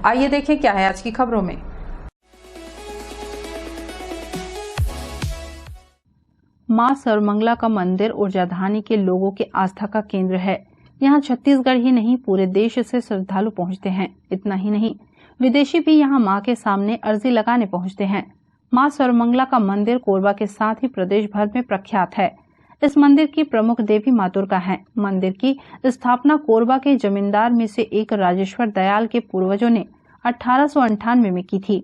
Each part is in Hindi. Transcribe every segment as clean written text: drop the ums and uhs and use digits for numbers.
आइए देखें क्या है आज की खबरों में। मां सर्वमंगला का मंदिर ऊर्जाधानी के लोगों के आस्था का केंद्र है। यहां छत्तीसगढ़ ही नहीं पूरे देश से श्रद्धालु पहुंचते हैं। इतना ही नहीं, विदेशी भी यहां मां के सामने अर्जी लगाने पहुंचते हैं। मां सर्वमंगला का मंदिर कोरबा के साथ ही प्रदेश भर में प्रख्यात है। इस मंदिर की प्रमुख देवी मां दुर्गा हैं। मंदिर की स्थापना कोरबा के जमींदार में से एक राजेश्वर दयाल के पूर्वजों ने 1898 में की थी।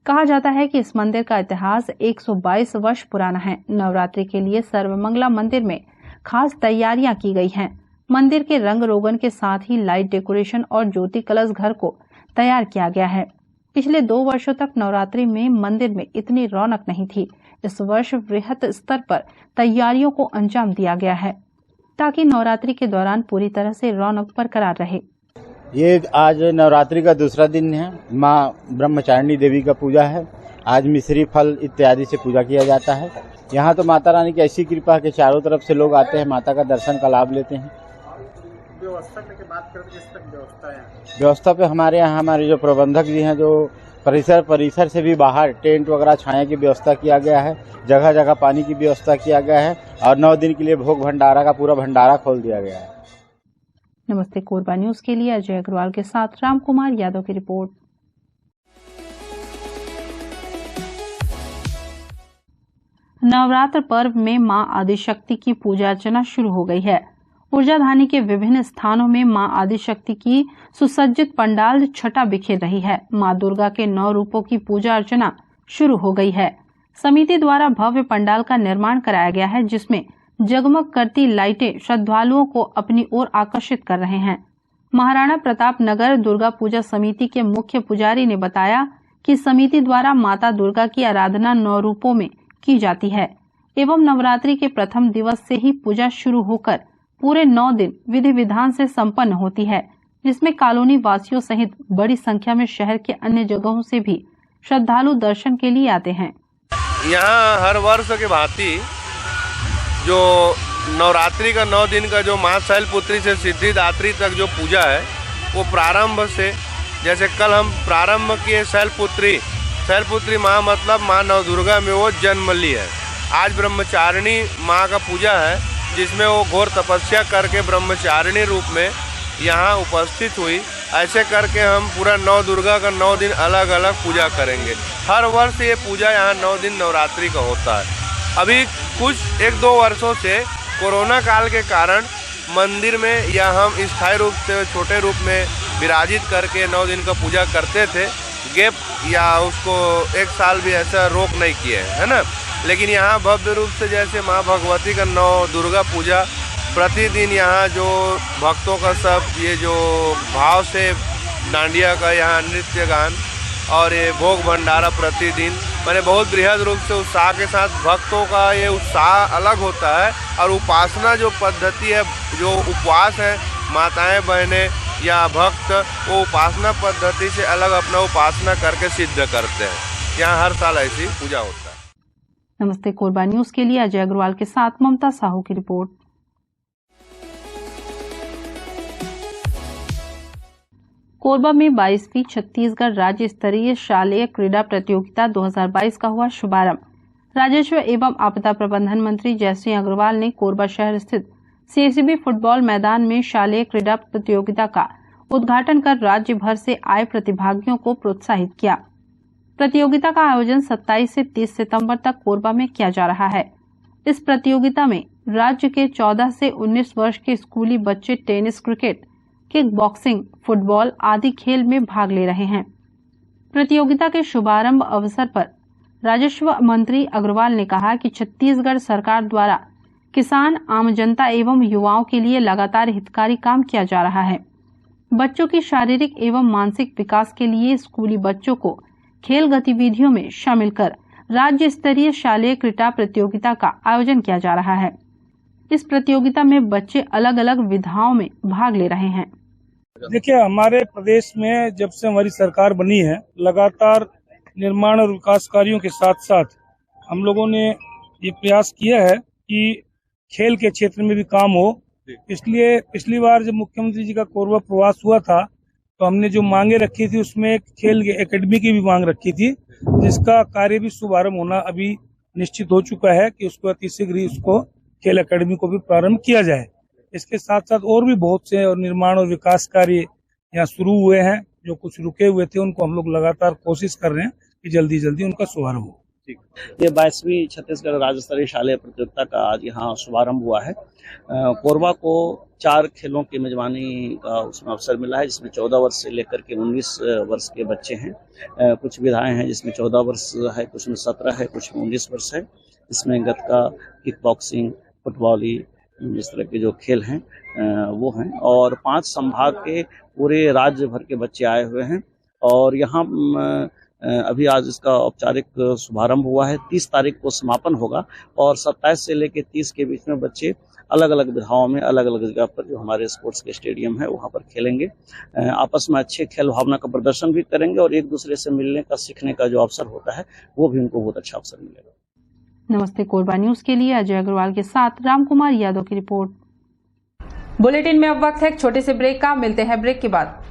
कहा जाता है कि इस मंदिर का इतिहास 122 वर्ष पुराना है। नवरात्रि के लिए सर्वमंगला मंदिर में खास तैयारियां की गई हैं। मंदिर के रंग रोगन के साथ ही लाइट डेकोरेशन और ज्योति कलश घर को तैयार किया गया है। पिछले 2 वर्षों तक नवरात्रि में मंदिर में इतनी रौनक नहीं थी। इस वर्ष वृहत स्तर पर तैयारियों को अंजाम दिया गया है ताकि नवरात्रि के दौरान पूरी तरह से रौनक बरकरार रहे। ये आज नवरात्रि का दूसरा दिन है। माँ ब्रह्मचारिणी देवी का पूजा है। आज मिश्री फल इत्यादि से पूजा किया जाता है। यहाँ तो माता रानी की ऐसी कृपा है कि चारों तरफ से लोग आते हैं, माता का दर्शन का लाभ लेते हैं। व्यवस्था की बात करें, किस तक व्यवस्था है? व्यवस्था पे हमारे यहाँ हमारे जो प्रबंधक जी हैं, जो परिसर से भी बाहर टेंट वगैरह छाया की व्यवस्था किया गया है। जगह जगह पानी की व्यवस्था किया गया है और 9 दिन के लिए भोग भंडारा का पूरा भंडारा खोल दिया गया है। नमस्ते कोरबा न्यूज के लिए अजय अग्रवाल के साथ रामकुमार यादव की रिपोर्ट। नवरात्र पर्व में मां आदिशक्ति की पूजा अर्चना शुरू हो गई है। ऊर्जाधानी के विभिन्न स्थानों में मां आदिशक्ति की सुसज्जित पंडाल छटा बिखेर रही है। मां दुर्गा के 9 रूपों की पूजा अर्चना शुरू हो गई है। समिति द्वारा भव्य पंडाल का निर्माण कराया गया है, जिसमें जगमग करती लाइटें श्रद्धालुओं को अपनी ओर आकर्षित कर रहे हैं। महाराणा प्रताप नगर दुर्गा पूजा समिति के मुख्य पुजारी ने बताया कि समिति द्वारा माता दुर्गा की आराधना 9 रूपों में की जाती है एवं नवरात्रि के प्रथम दिवस से ही पूजा शुरू होकर पूरे 9 दिन विधि विधान से संपन्न होती है, जिसमें कॉलोनी वासियों सहित बड़ी संख्या में शहर के अन्य जगहों से भी श्रद्धालु दर्शन के लिए आते हैं। यहाँ हर वर्ष के भांति जो नवरात्रि का 9 दिन का जो माँ शैलपुत्री से सिद्धिदात्री तक जो पूजा है, वो प्रारंभ से, जैसे कल हम प्रारंभ किए शैलपुत्री माँ मतलब माँ नवदुर्गा में वो जन्म ली है। आज ब्रह्मचारिणी माँ का पूजा है, जिसमें वो घोर तपस्या करके ब्रह्मचारिणी रूप में यहाँ उपस्थित हुई। ऐसे करके हम पूरा 9 दुर्गा का 9 दिन अलग अलग पूजा करेंगे। हर वर्ष ये पूजा यहाँ 9 दिन नवरात्रि का होता है। अभी कुछ 1-2 वर्षों से कोरोना काल के कारण मंदिर में या हम स्थायी रूप से छोटे रूप में विराजित करके 9 दिन का पूजा करते थे। गैप या उसको 1 साल भी ऐसा रोक नहीं किए, है ना। लेकिन यहाँ भव्य रूप से जैसे माँ भगवती का 9 दुर्गा पूजा प्रतिदिन यहाँ जो भक्तों का सब ये जो भाव से डांडिया का यहाँ नृत्य गान और ये भोग भंडारा प्रतिदिन मैंने बहुत बृहद रूप से उत्साह के साथ, भक्तों का ये उत्साह अलग होता है। और उपासना जो पद्धति है, जो उपवास है, माताएं बहनें या भक्त वो उपासना पद्धति से अलग अपना उपासना करके सिद्ध करते हैं। यहाँ हर साल ऐसी पूजा होता है। नमस्ते कोरबा न्यूज के लिए अजय अग्रवाल के साथ ममता साहू की रिपोर्ट। कोरबा में 22वीं छत्तीसगढ़ राज्य स्तरीय शालेय क्रीड़ा प्रतियोगिता 2022 का हुआ शुभारंभ। राजस्व एवं आपदा प्रबंधन मंत्री जयसिंह अग्रवाल ने कोरबा शहर स्थित सीसीबी फुटबॉल मैदान में शालेय क्रीड़ा प्रतियोगिता का उद्घाटन कर राज्य भर से आए प्रतिभागियों को प्रोत्साहित किया। प्रतियोगिता का आयोजन 27 से 30 सितंबर तक कोरबा में किया जा रहा है। इस प्रतियोगिता में राज्य के 14 से 19 वर्ष के स्कूली बच्चे tennis, cricket, kick boxing, football आदि खेल में भाग ले रहे हैं। प्रतियोगिता के शुभारंभ अवसर पर राजस्व मंत्री अग्रवाल ने कहा कि छत्तीसगढ़ सरकार द्वारा किसान, आम जनता एवं युवाओं के लिए लगातार हितकारी काम किया जा रहा है। बच्चों की शारीरिक एवं मानसिक विकास के लिए स्कूली बच्चों को खेल गतिविधियों में शामिल कर राज्य स्तरीय शालेय क्रीड़ा प्रतियोगिता का आयोजन किया जा रहा है। इस प्रतियोगिता में बच्चे अलग अलग विधाओं में भाग ले रहे हैं। देखिए, हमारे प्रदेश में जब से हमारी सरकार बनी है, लगातार निर्माण और विकास कार्यों के साथ साथ हम लोगों ने ये प्रयास किया है कि खेल के क्षेत्र में भी काम हो। इसलिए पिछली बार जब मुख्यमंत्री जी का कोरबा प्रवास हुआ था, तो हमने जो मांगे रखी थी उसमें एक खेल एकेडमी की भी मांग रखी थी, जिसका कार्य भी शुभारंभ होना अभी निश्चित हो चुका है कि उसको अति शीघ्र ही उसको खेल एकेडमी को भी प्रारंभ किया जाए। इसके साथ साथ और भी बहुत से और निर्माण और विकास कार्य यहाँ शुरू हुए हैं। जो कुछ रुके हुए थे उनको हम लोग लगातार कोशिश कर रहे हैं कि जल्दी जल्दी उनका शुभारंभ हो। ये 22वीं छत्तीसगढ़ राज्य स्तरीय शालेय प्रतियोगिता का आज यहाँ शुभारंभ हुआ है। कोरबा को 4 खेलों की मेजबानी का उसमें अवसर मिला है, जिसमें 14 वर्ष से लेकर के 19 वर्ष के बच्चे हैं। कुछ विधाएं हैं जिसमें 14 वर्ष है, कुछ में 17 है, कुछ में 19 वर्ष है। इसमें गतका, किक बॉक्सिंग, फुटबॉली, इस तरह के जो खेल हैं वो हैं। और 5 संभाग के पूरे राज्य भर के बच्चे आए हुए हैं और यहाँ अभी आज इसका औपचारिक शुभारंभ हुआ है। 30 तारीख को समापन होगा और 27 से लेकर 30 के बीच में बच्चे अलग अलग विधाओं में अलग अलग जगह पर जो हमारे स्पोर्ट्स के स्टेडियम है वहाँ पर खेलेंगे। आपस में अच्छे खेल भावना का प्रदर्शन भी करेंगे और एक दूसरे से मिलने का, सीखने का जो अवसर होता है वो भी उनको बहुत अच्छा अवसर मिलेगा। नमस्ते कोरबा न्यूज के लिए अजय अग्रवाल के साथ रामकुमार यादव की रिपोर्ट। बुलेटिन में अब वक्त है एक छोटे से ब्रेक का। मिलते हैं ब्रेक के बाद।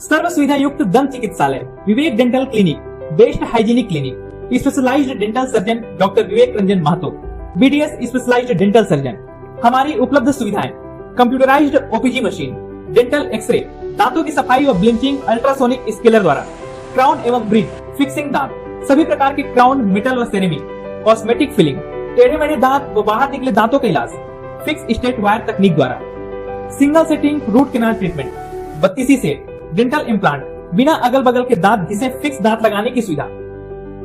सर्व सुविधा युक्त दंत चिकित्सालय Vivek dental clinic, best hygienic clinic, specialised dental surgeon doctor Vivek Ranjan Mahto, BDS specialised dental surgeon. हमारी उपलब्ध सुविधाएं: computerised OPG machine, dental x ray, दांतों की सफाई और ब्लीचिंग अल्ट्रासोनिक स्केलर द्वारा, क्राउन एवं ब्रिज, फिक्सिंग दांत, सभी प्रकार के क्राउन, मेटल और सेरेमिक, कॉस्मेटिक फिलिंग, टेढ़े मेढ़े दांत व बाहर निकले दांतों का इलाज फिक्स स्टेट वायर तकनीक द्वारा, single setting root canal treatment, 32 set, dental implant, बिना अगल बगल के दांत घिसे फिक्स दांत लगाने की सुविधा,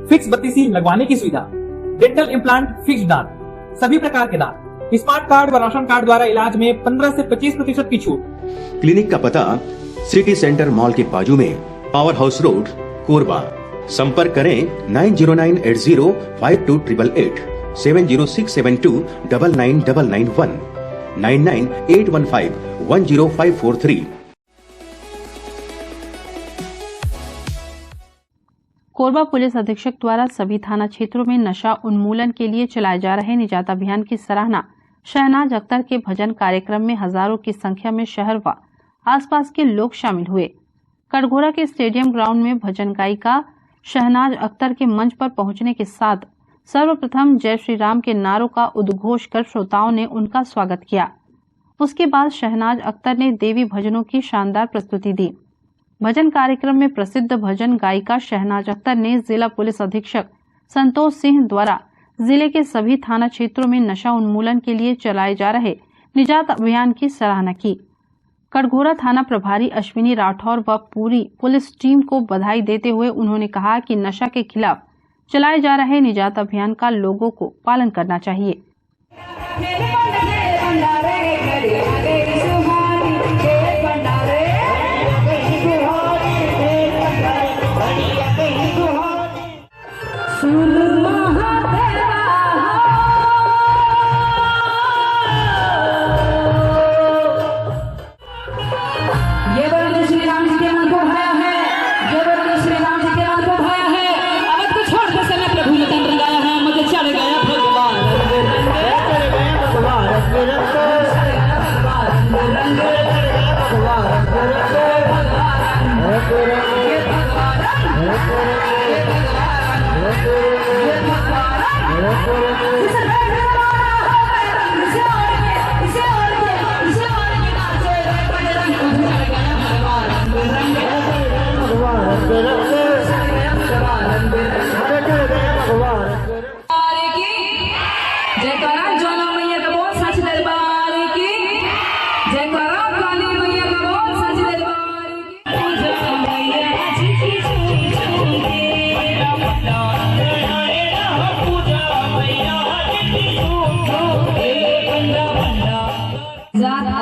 फिक्स 32 लगवाने की सुविधा, डेंटल इम्प्लांट, फिक्स दांत, सभी प्रकार के दांत, स्मार्ट कार्ड व राशन कार्ड द्वारा इलाज में 15 से 25% की छूट। क्लिनिक का पता सिटी सेंटर मॉल के बाजू में, पावर हाउस रोड, कोरबा। संपर्क करें 9098052888, 7067299991, 9981510543। कोरबा पुलिस अधीक्षक द्वारा सभी थाना क्षेत्रों में नशा उन्मूलन के लिए चलाए जा रहे निजात अभियान की सराहना शहनाज अख्तर के भजन कार्यक्रम में हजारों की संख्या में शहर व आसपास के लोग शामिल हुए। कटघोरा के स्टेडियम ग्राउंड में भजन गायिका शहनाज अख्तर के मंच पर पहुंचने के साथ सर्वप्रथम जय श्री राम के नारों का उद्घोष कर श्रोताओं ने उनका स्वागत किया। उसके बाद शहनाज अख्तर ने देवी भजनों की शानदार प्रस्तुति दी। भजन कार्यक्रम में प्रसिद्ध भजन गायिका शहनाज अख्तर ने जिला पुलिस अधीक्षक संतोष सिंह द्वारा जिले के सभी थाना क्षेत्रों में नशा उन्मूलन के लिए चलाए जा रहे निजात अभियान की सराहना की। कटघोरा थाना प्रभारी अश्विनी राठौर व पूरी पुलिस टीम को बधाई देते हुए उन्होंने कहा कि नशा के खिलाफ चलाए जा रहे निजात अभियान का लोगों को पालन करना चाहिए।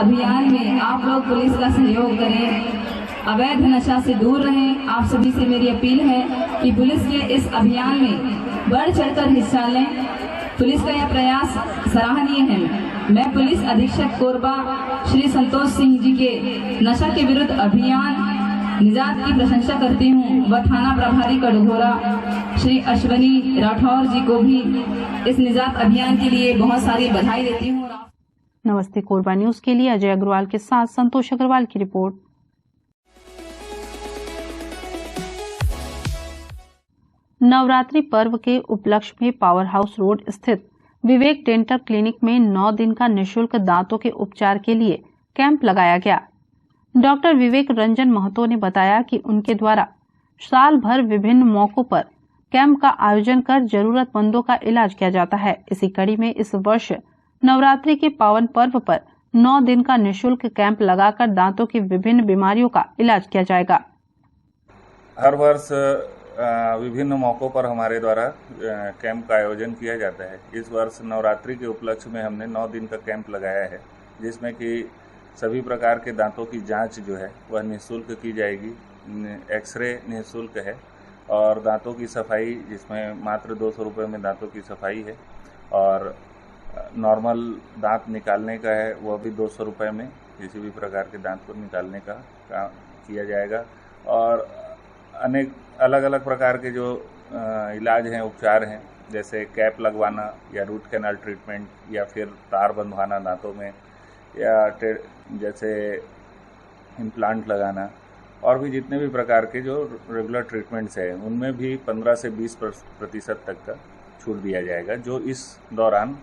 अभियान में आप लोग पुलिस का सहयोग करें, अवैध नशा से दूर रहें। आप सभी से मेरी अपील है कि पुलिस के इस अभियान में बढ़ चढ़कर हिस्सा लें। पुलिस का यह प्रयास सराहनीय है। मैं पुलिस अधीक्षक कोरबा श्री संतोष सिंह जी के नशा के विरुद्ध अभियान निजात की प्रशंसा करती हूँ व थाना प्रभारी कटघोरा श्री अश्विनी राठौर जी को भी इस निजात अभियान के लिए बहुत सारी बधाई देती हूँ। नमस्ते कोरबा न्यूज के लिए अजय अग्रवाल के साथ संतोष अग्रवाल की रिपोर्ट। नवरात्रि पर्व के उपलक्ष्य में पावर हाउस रोड स्थित विवेक डेंटल क्लिनिक में 9 दिन का निःशुल्क दांतों के उपचार के लिए कैंप लगाया गया। डॉक्टर विवेक रंजन महतो ने बताया कि उनके द्वारा साल भर विभिन्न मौकों पर कैंप का आयोजन कर जरूरतमंदों का इलाज किया जाता है। इसी कड़ी में इस वर्ष नवरात्रि के पावन पर्व पर 9 दिन का निःशुल्क कैंप लगाकर दांतों की विभिन्न बीमारियों का इलाज किया जाएगा। हर वर्ष विभिन्न मौकों पर हमारे द्वारा कैंप का आयोजन किया जाता है। इस वर्ष नवरात्रि के उपलक्ष्य में हमने 9 दिन का कैंप लगाया है, जिसमें कि सभी प्रकार के दांतों की जांच जो है वह निःशुल्क की जाएगी। एक्सरे निःशुल्क है और दांतों की सफाई, जिसमें मात्र 200 रुपये में दांतों की सफाई है, और नॉर्मल दांत निकालने का है वह भी 200 रुपये में किसी भी प्रकार के दांत को निकालने का काम किया जाएगा। और अनेक अलग अलग प्रकार के जो इलाज हैं, उपचार हैं, जैसे कैप लगवाना या रूट कैनाल ट्रीटमेंट या फिर तार बंधवाना दांतों में, या जैसे इम्प्लांट लगाना, और भी जितने भी प्रकार के जो रेगुलर ट्रीटमेंट्स हैं उनमें भी 15 से 20% तक का छूट दिया जाएगा, जो इस दौरान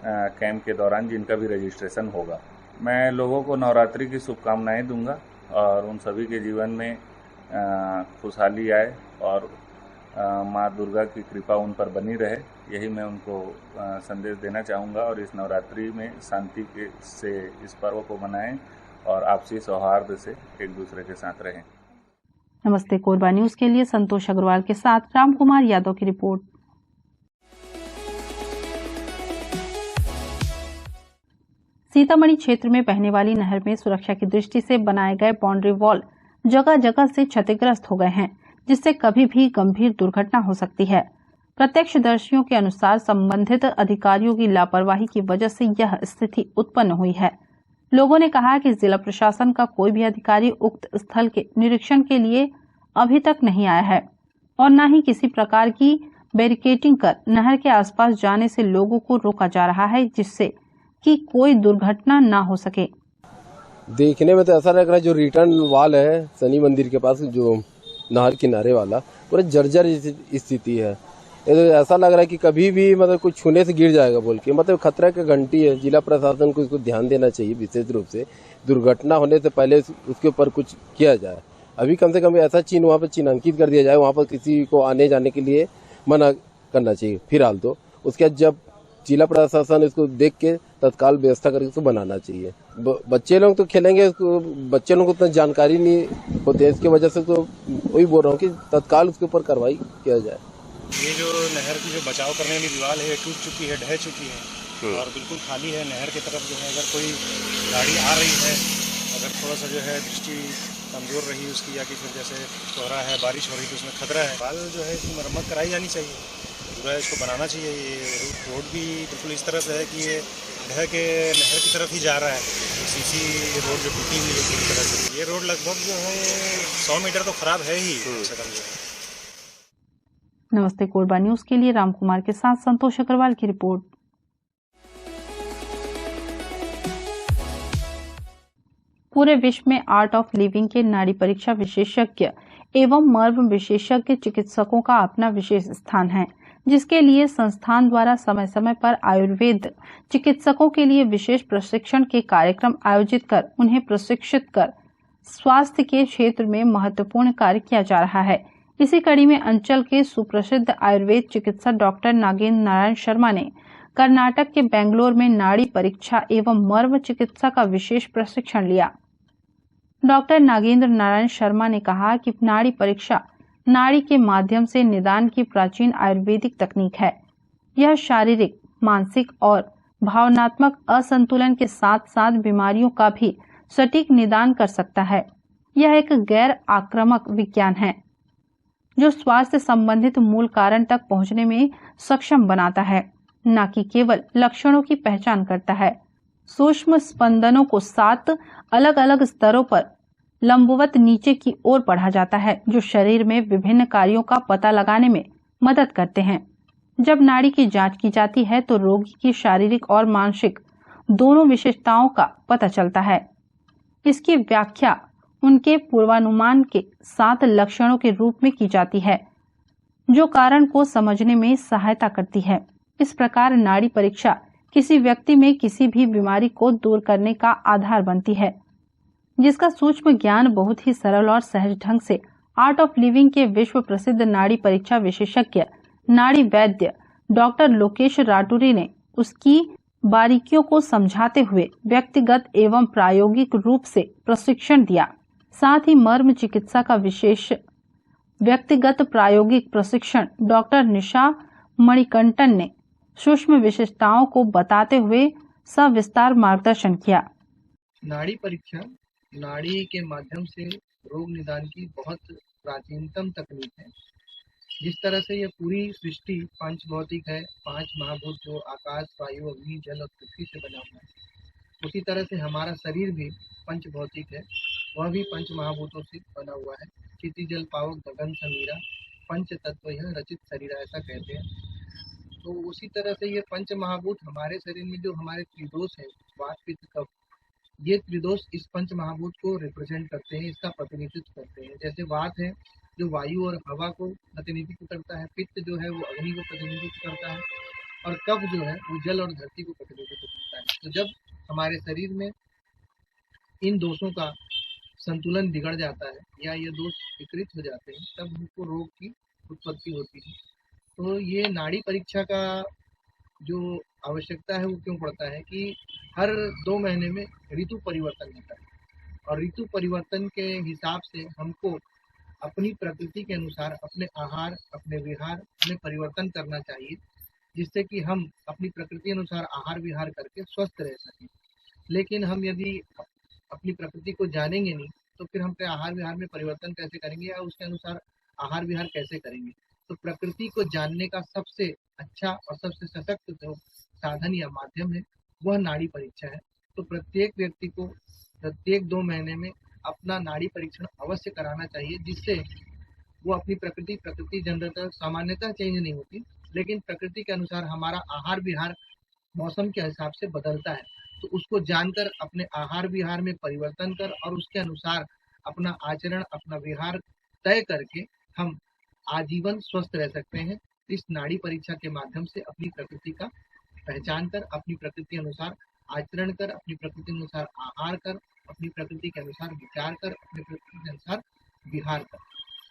कैंप के दौरान जिनका भी रजिस्ट्रेशन होगा। मैं लोगों को नवरात्रि की शुभकामनाएं दूंगा और उन सभी के जीवन में खुशहाली आए और माँ दुर्गा की कृपा उन पर बनी रहे, यही मैं उनको संदेश देना चाहूँगा। और इस नवरात्रि में शांति से इस पर्व को मनाएं और आपसी सौहार्द से एक दूसरे के साथ रहें। नमस्ते कोरबा न्यूज के लिए संतोष अग्रवाल के साथ रामकुमार यादव की रिपोर्ट। सीतामढ़ी क्षेत्र में बहने वाली नहर में सुरक्षा की दृष्टि से बनाए गए बाउंड्री वॉल जगह जगह से क्षतिग्रस्त हो गए हैं, जिससे कभी भी गंभीर दुर्घटना हो सकती है। प्रत्यक्षदर्शियों के अनुसार संबंधित अधिकारियों की लापरवाही की वजह से यह स्थिति उत्पन्न हुई है। लोगों ने कहा कि जिला प्रशासन का कोई भी अधिकारी उक्त स्थल के निरीक्षण के लिए अभी तक नहीं आया है और न ही किसी प्रकार की बैरिकेडिंग कर नहर के आसपास जाने से लोगों को रोका जा रहा है, जिससे कि कोई दुर्घटना न हो सके। देखने में तो ऐसा लग रहा है जो रिटर्न वॉल है शनि मंदिर के पास, जो नहर किनारे वाला, पूरा जर्जर स्थिति है। तो ऐसा लग रहा है कि कभी भी मतलब कुछ छूने से गिर जाएगा बोल के, मतलब खतरा की घंटी है। जिला प्रशासन को इसको ध्यान देना चाहिए, विशेष रूप से दुर्घटना होने से पहले उसके ऊपर कुछ किया जाए। अभी कम से कम ऐसा चिन्ह वहाँ पर चिन्हांकित कर दिया जाए, वहाँ पर किसी को आने जाने के लिए मना करना चाहिए फिलहाल तो। उसके बाद जब जिला प्रशासन इसको देख के तत्काल व्यवस्था करके इसको बनाना चाहिए। बच्चे लोग तो खेलेंगे, बच्चे लोगों को उतना जानकारी नहीं होती है, इसकी वजह से तो वही बोल रहा हूँ कि तत्काल उसके ऊपर कार्रवाई किया जाए। ये जो नहर की जो बचाव करने वाली दीवार है टूट चुकी है, ढह चुकी है और बिल्कुल खाली है। नहर की तरफ जो है अगर कोई गाड़ी आ रही है, अगर थोड़ा सा जो है दृष्टि कमजोर रही उसकी, या कि फिर जैसे कोहरा है, बारिश हो रही तो उसमें खतरा है, बाल जो है इसकी मरम्मत कराई जानी चाहिए, पूरा इसको बनाना चाहिए। ये रोड भी बिल्कुल इस तरह से है कि ये ढह के नहर की तरफ ही जा रहा है। सीसी रोड जो टूटी हुई है पूरी तरह से, ये रोड लगभग जो है 100 मीटर तो खराब है ही कम से कम जो है। नमस्ते कोरबा न्यूज के लिए रामकुमार के साथ संतोष अग्रवाल की रिपोर्ट। पूरे विश्व में आर्ट ऑफ लिविंग के नाड़ी परीक्षा विशेषज्ञ एवं मर्म विशेषज्ञ चिकित्सकों का अपना विशेष स्थान है, जिसके लिए संस्थान द्वारा समय समय पर आयुर्वेद चिकित्सकों के लिए विशेष प्रशिक्षण के कार्यक्रम आयोजित कर उन्हें प्रशिक्षित कर स्वास्थ्य के क्षेत्र में महत्वपूर्ण कार्य किया जा रहा है। इसी कड़ी में अंचल के सुप्रसिद्ध आयुर्वेद चिकित्सक डॉक्टर नागेंद्र नारायण शर्मा ने कर्नाटक के बेंगलोर में नाड़ी परीक्षा एवं मर्म चिकित्सा का विशेष प्रशिक्षण लिया। डॉक्टर नागेंद्र नारायण शर्मा ने कहा कि नाड़ी परीक्षा नाड़ी के माध्यम से निदान की प्राचीन आयुर्वेदिक तकनीक है। यह शारीरिक, मानसिक और भावनात्मक असंतुलन के साथ साथ बीमारियों का भी सटीक निदान कर सकता है। यह एक गैर आक्रामक विज्ञान है जो स्वास्थ्य संबंधित मूल कारण तक पहुंचने में सक्षम बनाता है, न कि केवल लक्षणों की पहचान करता है। सूक्ष्म स्पंदनों को 7 अलग अलग स्तरों पर लंबवत नीचे की ओर पढ़ा जाता है, जो शरीर में विभिन्न कार्यों का पता लगाने में मदद करते हैं। जब नाड़ी की जांच की जाती है तो रोगी की शारीरिक और मानसिक दोनों विशेषताओं का पता चलता है। इसकी व्याख्या उनके पूर्वानुमान के 7 लक्षणों के रूप में की जाती है। जो कारण को समझने में सहायता करती है। इस प्रकार नाड़ी परीक्षा किसी व्यक्ति में किसी भी बीमारी को दूर करने का आधार बनती है, जिसका सूक्ष्म ज्ञान बहुत ही सरल और सहज ढंग से आर्ट ऑफ लिविंग के विश्व प्रसिद्ध नाड़ी परीक्षा विशेषज्ञ नाड़ी वैद्य डॉक्टर लोकेश राटूरी ने उसकी बारीकियों को समझाते हुए व्यक्तिगत एवं प्रायोगिक रूप से प्रशिक्षण दिया। साथ ही मर्म चिकित्सा का विशेष व्यक्तिगत प्रायोगिक प्रशिक्षण डॉक्टर निशा मणिकंठन ने सूक्ष्म विशेषताओं को बताते हुए सविस्तार मार्गदर्शन किया। नाड़ी परीक्षा नाड़ी के माध्यम से रोग निदान की बहुत प्राचीनतम तकनीक है। जिस तरह से यह पूरी सृष्टि पंच भौतिक है, 5 महाभूत जो आकाश, वायु, अग्नि, जल और पृथ्वी से बना हुआ है, उसी तरह से हमारा शरीर भी पंच भौतिक है, वह भी 5 महाभूतों से बना हुआ है। क्षिति, जल, पावक, गगन, समीरा, पंच तत्व यह रचित शरीर ऐसा कहते हैं। तो उसी तरह से ये 5 महाभूत हमारे शरीर में जो हमारे त्रिदोष है, वात, पित्त, कफ, ये त्रिदोष इस 5 महाभूत को रिप्रेजेंट करते हैं, इसका प्रतिनिधित्व करते हैं। जैसे वात है जो वायु और हवा को प्रतिनिधित्व करता है, पित्त जो है वो अग्नि को प्रतिनिधित्व करता है, और कफ जो है वो जल और धरती को प्रतिनिधित्व करता है। तो जब हमारे शरीर में इन दोषों का संतुलन बिगड़ जाता है या ये दोष विकृत हो जाते हैं, तब हमको रोग की उत्पत्ति होती है। तो ये नाड़ी परीक्षा का जो आवश्यकता है वो क्यों पड़ता है कि हर 2 महीने में ऋतु परिवर्तन होता है, और ऋतु परिवर्तन के हिसाब से हमको अपनी प्रकृति के अनुसार अपने आहार, अपने विहार में परिवर्तन करना चाहिए, जिससे कि हम अपनी प्रकृति अनुसार आहार विहार करके स्वस्थ रह सकें। लेकिन हम यदि अपनी प्रकृति को जानेंगे नहीं तो फिर हम आहार विहार में परिवर्तन कैसे करेंगे या उसके अनुसार आहार विहार कैसे करेंगे। तो प्रकृति को जानने का सबसे अच्छा और सबसे सशक्त जो साधन या माध्यम है वह नाड़ी परीक्षा है। तो प्रत्येक व्यक्ति को प्रत्येक 2 महीने में अपना नाड़ी परीक्षण अवश्य कराना चाहिए, जिससे वो अपनी प्रकृति जनरल सामान्यतः चेंज नहीं होती, लेकिन प्रकृति के अनुसार हमारा आहार विहार मौसम के हिसाब से बदलता है। तो उसको जानकर अपने आहार विहार में परिवर्तन कर और उसके अनुसार अपना आचरण, अपना विहार तय करके हम आजीवन स्वस्थ रह सकते हैं। इस नाड़ी परीक्षा के माध्यम से अपनी प्रकृति का पहचान कर, अपनी प्रकृति अनुसार आचरण कर, अपनी प्रकृति अनुसार आहार कर, अपनी प्रकृति के अनुसार विचार कर, अपनी प्रकृति के अनुसार विहार कर।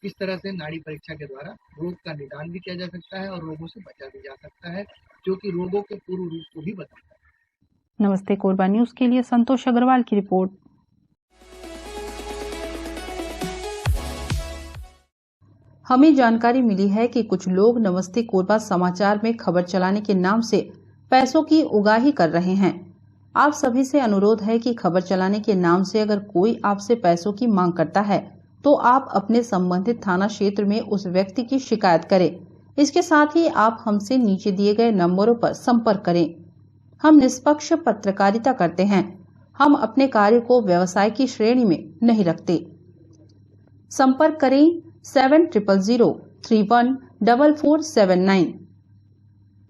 इस तरह से नाड़ी परीक्षा के द्वारा रोग का निदान भी किया जा सकता है और रोगों से बचा भी जा सकता है, जो कि रोगों के पूर्व रूप को भी बताता है। नमस्ते कोरबा न्यूज के लिए संतोष अग्रवाल की रिपोर्ट। हमें जानकारी मिली है कि कुछ लोग नमस्ते कोरबा समाचार में खबर चलाने के नाम से पैसों की उगाही कर रहे हैं। आप सभी से अनुरोध है कि खबर चलाने के नाम से अगर कोई आपसे पैसों की मांग करता है तो आप अपने संबंधित थाना क्षेत्र में उस व्यक्ति की शिकायत करें। इसके साथ ही आप हमसे नीचे दिए गए नंबरों पर संपर्क करें। हम निष्पक्ष पत्रकारिता करते हैं। हम अपने कार्य को व्यवसाय की श्रेणी में नहीं रखते। संपर्क करें 7000314479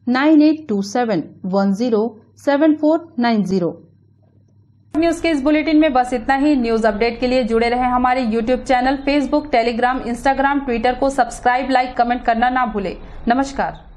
9827107490। न्यूज के इस बुलेटिन में बस इतना ही। न्यूज अपडेट के लिए जुड़े रहें हमारे YouTube channel, Facebook, Telegram, Instagram, Twitter को सब्सक्राइब, लाइक, कमेंट करना ना भूलें। नमस्कार।